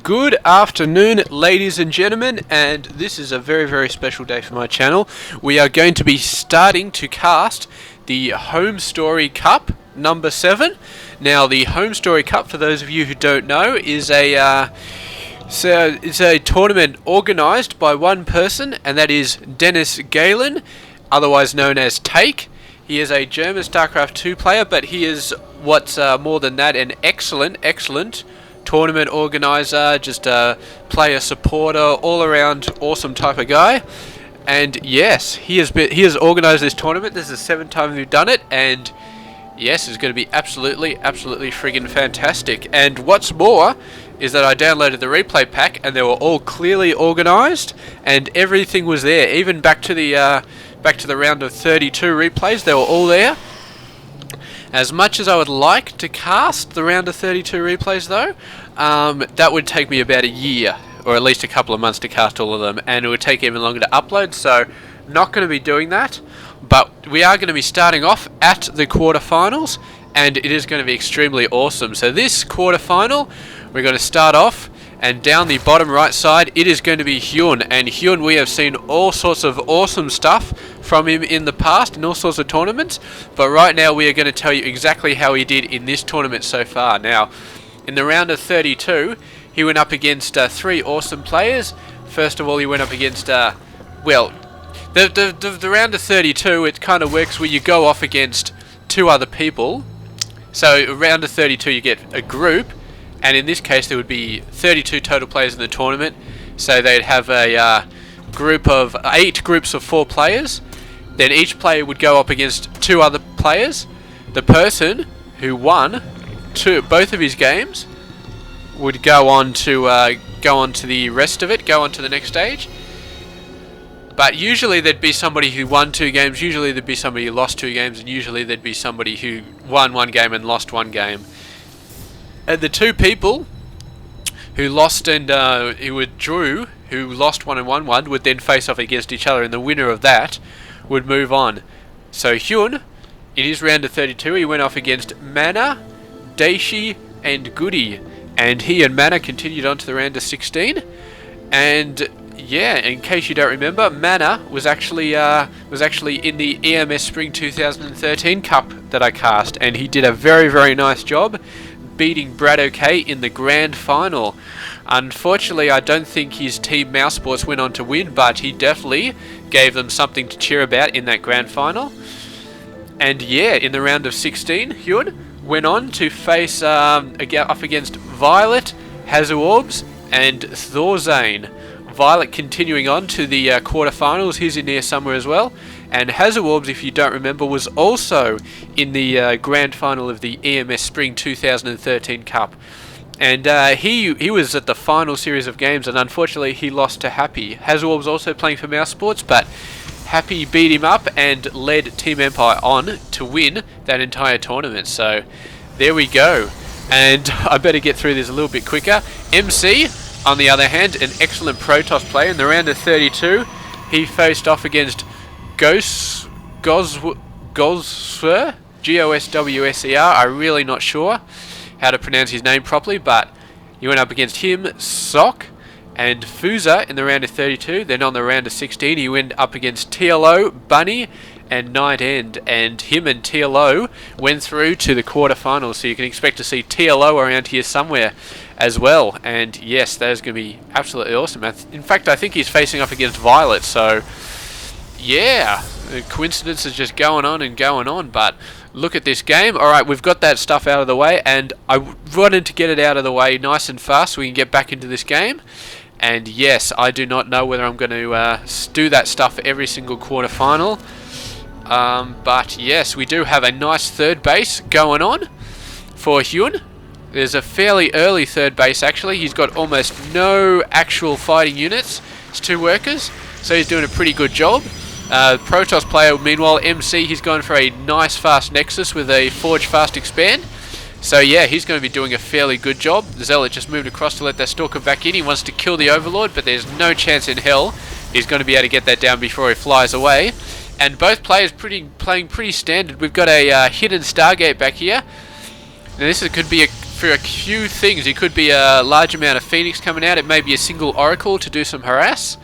Good afternoon, ladies and gentlemen, and this is a very special day for my channel. We are going to be starting to cast the HomeStory Cup number 7. Now, the HomeStory Cup, for those of you who don't know, is it's a tournament organised by one person, and that is Dennis Galen, otherwise known as Take. He is a German Starcraft 2 player, but he is what's more than that, an excellent tournament organizer, just a player supporter, all around awesome type of guy. And yes, he has organized this tournament. This is the 7th time we've done it, and yes, it's going to be absolutely friggin' fantastic. And what's more is that I downloaded the replay pack, and they were all clearly organized, and everything was there, even back to the round of 32 replays. They were all there. As much as I would like to cast the round of 32 replays though, that would take me about a year, or at least a couple of months to cast all of them, and it would take even longer to upload, so not going to be doing that. But we are going to be starting off at the quarterfinals, and it is going to be extremely awesome. So this quarterfinal, we're going to start off, and down the bottom right side, it is going to be Hyun. And Hyun, we have seen all sorts of awesome stuff from him in the past in all sorts of tournaments, but right now we are going to tell you exactly how he did in this tournament so far. Now, in the round of 32, he went up against 3 awesome players. First of all, he went up against, the round of 32, it kind of works where you go off against 2 other people. So, round of 32, you get a group, and in this case, there would be 32 total players in the tournament. So, they'd have a group of 8 groups of 4 players. Then each player would go up against 2 other players. The person who won both of his games would go on to the rest of it, go on to the next stage. But usually there'd be somebody who won 2 games, usually there'd be somebody who lost 2 games, and usually there'd be somebody who won 1 game and lost 1 game. And the 2 people who lost and who withdrew, who lost 1 and won 1, would then face off against each other, and the winner of that would move on. So Hyun, in his round of 32, he went off against Mana, Daishi, and Goody, and he and Mana continued on to the round of 16. And yeah, in case you don't remember, Mana was actually in the EMS Spring 2013 Cup that I cast, and he did a very nice job, beating Brad OK in the grand final. Unfortunately, I don't think his team Mousesports went on to win, but he definitely gave them something to cheer about in that grand final. And yeah, in the round of 16, Hyun went on to face up against Violet, Hazuorbs, and Thorzane. Violet continuing on to the quarterfinals, he's in there somewhere as well. And Hazuorbs, if you don't remember, was also in the grand final of the EMS Spring 2013 Cup. And he was at the final series of games, and unfortunately he lost to Happy. Hazuorbs also playing for Mousesports, but Happy beat him up and led Team Empire on to win that entire tournament. So there we go. And I better get through this a little bit quicker. MC, on the other hand, an excellent Protoss player. In the round of 32, he faced off against Goswser, Goswser. I'm really not sure how to pronounce his name properly, but he went up against him, Sok, and Fuza in the round of 32. Then on the round of 16, he went up against TLO, Bunny, and Night End, and him and TLO went through to the quarterfinals, so you can expect to see TLO around here somewhere as well. And yes, that is going to be absolutely awesome. In fact, I think he's facing off against Violet, so yeah, the coincidence is just going on, but look at this game. Alright, we've got that stuff out of the way, and I wanted to get it out of the way nice and fast so we can get back into this game. And yes, I do not know whether I'm going to do that stuff for every single quarterfinal. But yes, we do have a nice third base going on for Hyun. There's a fairly early third base actually. He's got almost no actual fighting units. It's 2 workers, so he's doing a pretty good job. Protoss player, meanwhile, MC, he's going for a nice fast Nexus with a Forge Fast Expand. So yeah, he's going to be doing a fairly good job. The Zealot just moved across to let that Stalker back in. He wants to kill the Overlord, but there's no chance in hell he's going to be able to get that down before he flies away. And both players playing pretty standard. We've got a hidden Stargate back here. Now this could be a for a few things. It could be a large amount of Phoenix coming out. It may be a single Oracle to do some harass.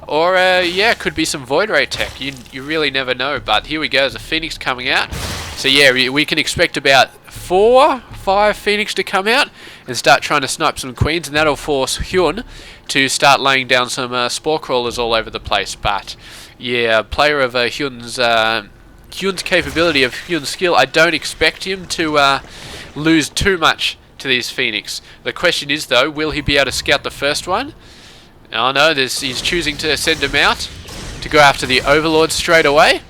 Or, yeah, it could be some Void Ray tech. You really never know. But here we go, there's a Phoenix coming out. So, yeah, we can expect about 4-5 Phoenix to come out and start trying to snipe some Queens. And that'll force Hyun to start laying down some Spore Crawlers all over the place. But, yeah, player of Hyun's capability, of Hyun's skill, I don't expect him to lose too much to these Phoenix. The question is, though, will he be able to scout the first one? Oh no, he's choosing to send him out to go after the Overlord straight away.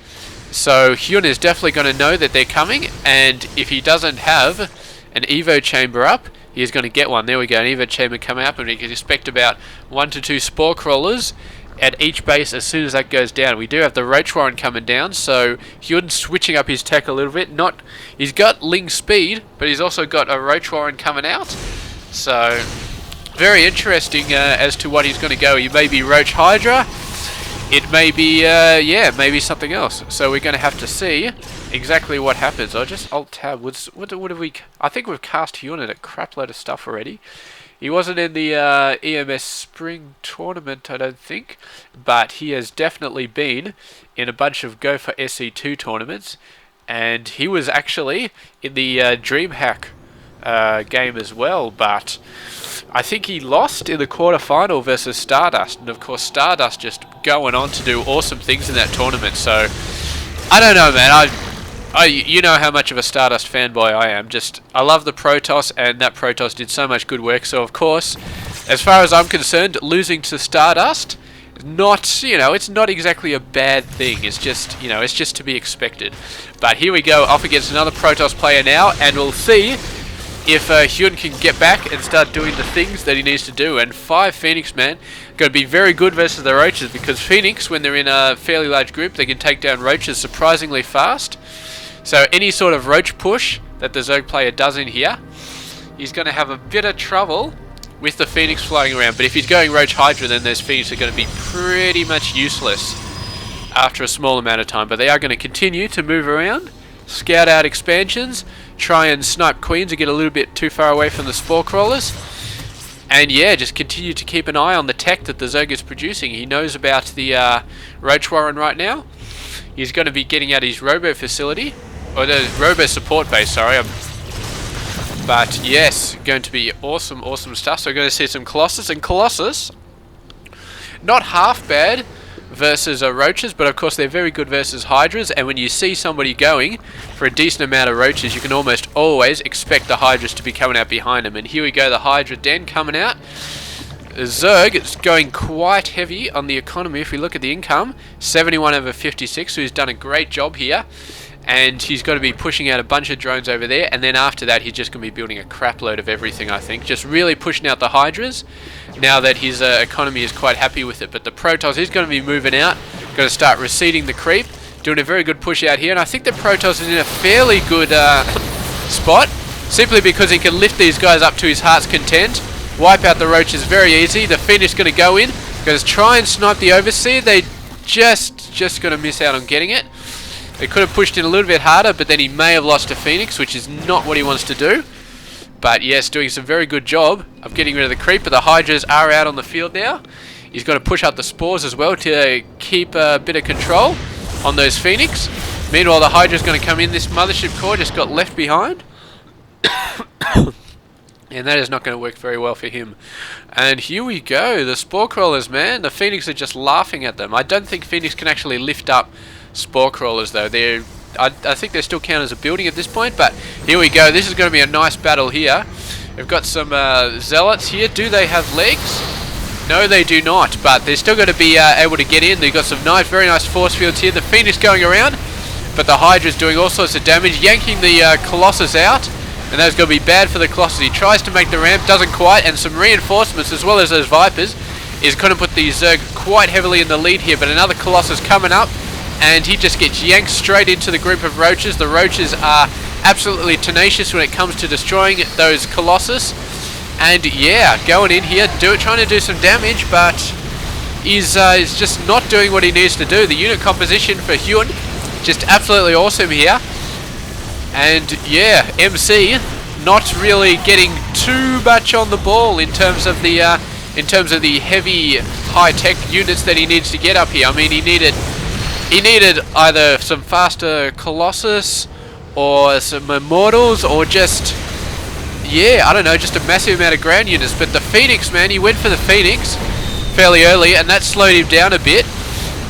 So Hyun is definitely going to know that they're coming, and if he doesn't have an Evo chamber up, he is going to get one. There we go, an Evo chamber coming up, and we can expect about 1 to 2 Spore Crawlers at each base as soon as that goes down. We do have the Roach Warren coming down, so Hyun switching up his tech a little bit. He's got Ling speed, but he's also got a Roach Warren coming out. So very interesting as to what he's going to go. He may be Roach Hydra. It may be, yeah, maybe something else. So we're going to have to see exactly what happens. I'll just Alt-Tab. What have we... I think we've cast Hyun in a crap load of stuff already. He wasn't in the EMS Spring Tournament, I don't think. But he has definitely been in a bunch of Go for SC2 tournaments. And he was actually in the DreamHack game as well, but I think he lost in the quarterfinal versus Stardust, and of course Stardust just going on to do awesome things in that tournament. So I don't know, man. You know how much of a Stardust fanboy I am. I love the Protoss, and that Protoss did so much good work. So of course, as far as I'm concerned, losing to Stardust, it's not exactly a bad thing. It's just, it's just to be expected. But here we go, off against another Protoss player now, and we'll see if Hyun can get back and start doing the things that he needs to do. And 5 Phoenix, man, going to be very good versus the Roaches, because Phoenix, when they're in a fairly large group, they can take down Roaches surprisingly fast. So any sort of Roach push that the Zerg player does in here, he's going to have a bit of trouble with the Phoenix flying around. But if he's going Roach Hydra, then those Phoenix are going to be pretty much useless after a small amount of time. But they are going to continue to move around, scout out expansions, try and snipe Queens and get a little bit too far away from the Spore Crawlers. And yeah, just continue to keep an eye on the tech that the Zerg is producing. He knows about the Roach Warren right now. He's going to be getting out his Robo facility, or the Robo support base, sorry. But yes, going to be awesome stuff. So we're going to see some Colossus, and Colossus, not half bad versus Roaches, but of course they're very good versus Hydras. And when you see somebody going for a decent amount of Roaches, you can almost always expect the Hydras to be coming out behind them. And here we go, the Hydra Den coming out. Zerg is going quite heavy on the economy. If we look at the income, 71 over 56, so he's done a great job here. And he's got to be pushing out a bunch of drones over there, and then after that he's just going to be building a crap load of everything, I think. Just really pushing out the Hydras now that his economy is quite happy with it. But the Protoss is going to be moving out, going to start receding the creep, doing a very good push out here. And I think the Protoss is in a fairly good spot, simply because he can lift these guys up to his heart's content, wipe out the Roaches very easy. The Phoenix is going to go in, going to try and snipe the Overseer. They just going to miss out on getting it. They could have pushed in a little bit harder, but then he may have lost to Phoenix, which is not what he wants to do. But yes, doing some very good job of getting rid of the creep. But the Hydras are out on the field now. He's got to push up the Spores as well to keep a bit of control on those Phoenix. Meanwhile, the Hydra's going to come in. This Mothership Core just got left behind. And that is not going to work very well for him. And here we go, the Spore Crawlers, man. The Phoenix are just laughing at them. I don't think Phoenix can actually lift up Spore Crawlers, though. I think they still count as a building at this point, but here we go. This is going to be a nice battle here. We've got some Zealots here. Do they have legs? No, they do not, but they're still going to be able to get in. They've got some very nice force fields here. The Phoenix going around, but the Hydra's doing all sorts of damage, yanking the Colossus out, and that's going to be bad for the Colossus. He tries to make the ramp, doesn't quite, and some reinforcements as well as those Vipers is going to put the Zerg quite heavily in the lead here, but another Colossus coming up, and he just gets yanked straight into the group of Roaches. The Roaches are absolutely tenacious when it comes to destroying those Colossus. And yeah, going in here, trying to do some damage, but is just not doing what he needs to do. The unit composition for Hyun, just absolutely awesome here. And yeah, MC not really getting too much on the ball in terms of the heavy high-tech units that he needs to get up here. I mean, he needed either some faster Colossus or some Immortals, or just, yeah, I don't know, just a massive amount of ground units. But the Phoenix, man, he went for the Phoenix fairly early, and that slowed him down a bit,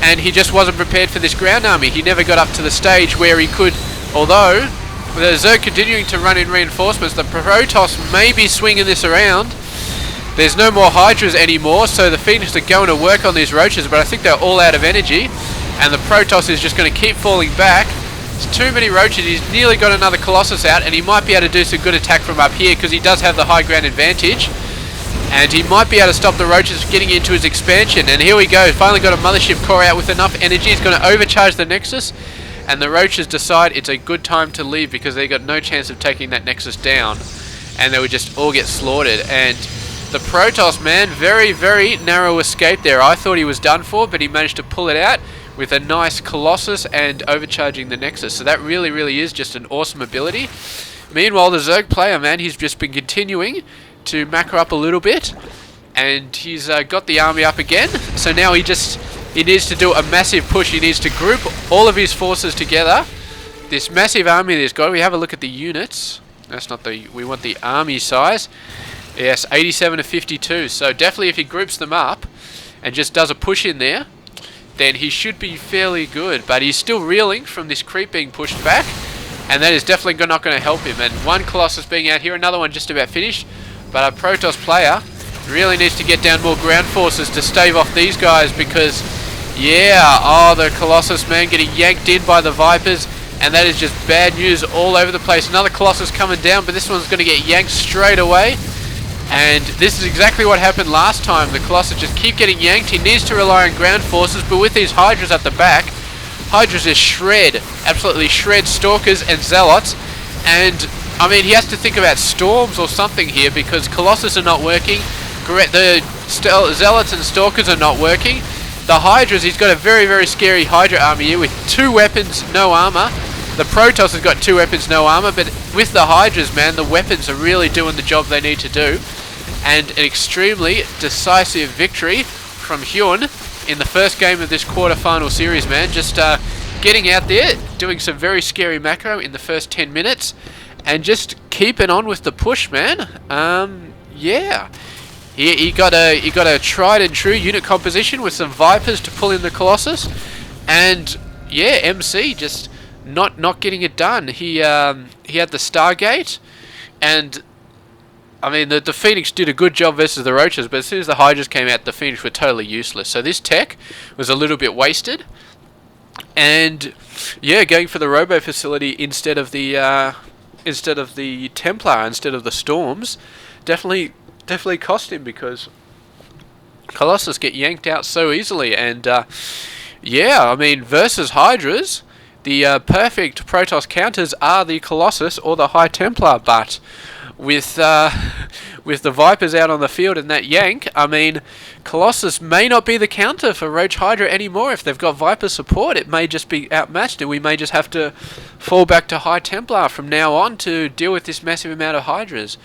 and he just wasn't prepared for this ground army. He never got up to the stage where he could, although with the Zerg continuing to run in reinforcements, the Protoss may be swinging this around. There's no more Hydras anymore, so the Phoenix are going to work on these Roaches, but I think they're all out of energy, and the Protoss is just going to keep falling back. It's too many Roaches. He's nearly got another Colossus out, and he might be able to do some good attack from up here, because he does have the high ground advantage, and he might be able to stop the Roaches getting into his expansion. And here we go, finally got a Mothership core out with enough energy. He's going to overcharge the Nexus, and the Roaches decide it's a good time to leave, because they got no chance of taking that Nexus down, and they would just all get slaughtered. And the Protoss, man, very, very narrow escape there. I thought he was done for, but he managed to pull it out with a nice Colossus and overcharging the Nexus. So that really, really is just an awesome ability. Meanwhile, the Zerg player, man, he's just been continuing to macro up a little bit, and he's got the army up again. So now he needs to do a massive push. He needs to group all of his forces together. This massive army that he's got, we have a look at the units. That's not the, we want the army size. Yes, 87 to 52. So definitely if he groups them up and just does a push in there, then he should be fairly good. But he's still reeling from this creep being pushed back, and that is definitely not going to help him. And one Colossus being out here, another one just about finished. But our Protoss player really needs to get down more ground forces to stave off these guys, because, yeah, oh, the Colossus, man, getting yanked in by the Vipers, and that is just bad news all over the place. Another Colossus coming down, but this one's going to get yanked straight away. And this is exactly what happened last time. The Colossus just keep getting yanked. He needs to rely on ground forces, but with these Hydras at the back, Hydras just absolutely shred Stalkers and Zealots. And, I mean, he has to think about Storms or something here, because Colossus are not working. The Zealots and Stalkers are not working. The Hydras, he's got a very, very scary Hydra army here with 2 weapons, no armor. The Protoss has got 2 weapons, no armor, but with the Hydras, man, the weapons are really doing the job they need to do. And an extremely decisive victory from Hyun in the first game of this quarterfinal series, man. Just getting out there, doing some very scary macro in the first 10 minutes, and just keeping on with the push, man. Yeah. He got a tried and true unit composition with some Vipers to pull in the Colossus, and yeah, MC just not getting it done. He had the Stargate, and I mean the Phoenix did a good job versus the Roaches, but as soon as the Hydras came out, the Phoenix were totally useless. So this tech was a little bit wasted, and yeah, going for the Robo facility instead of the Templar, instead of the Storms, definitely cost him, because Colossus get yanked out so easily. And yeah, I mean, versus Hydras, the perfect Protoss counters are the Colossus or the High Templar, but with the Vipers out on the field and that yank, I mean, Colossus may not be the counter for Roach Hydra anymore. If they've got Viper support, it may just be outmatched, and we may just have to fall back to High Templar from now on to deal with this massive amount of Hydras.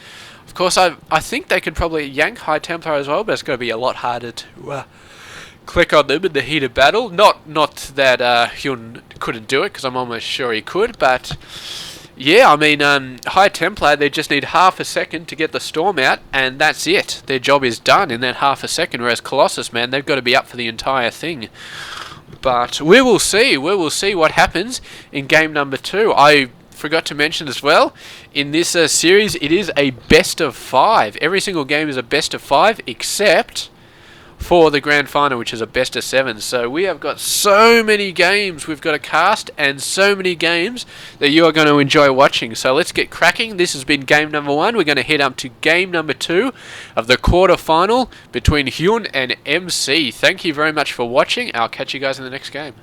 Of course, I think they could probably yank High Templar as well, but it's going to be a lot harder to click on them in the heat of battle. Not that Hyun couldn't do it, because I'm almost sure he could, but yeah, I mean, High Templar, they just need half a second to get the Storm out, and that's it. Their job is done in that half a second, whereas Colossus, man, they've got to be up for the entire thing. But we will see what happens in game number 2. I forgot to mention as well, in this series, it is a best of 5. Every single game is a best of 5, except for the grand final, which is a best of 7. So we have got so many games we've got to cast, and so many games that you are going to enjoy watching. So let's get cracking. This has been game number 1. We're going to head up to game number 2 of the quarter final between Hyun and MC. Thank you very much for watching. I'll catch you guys in the next game.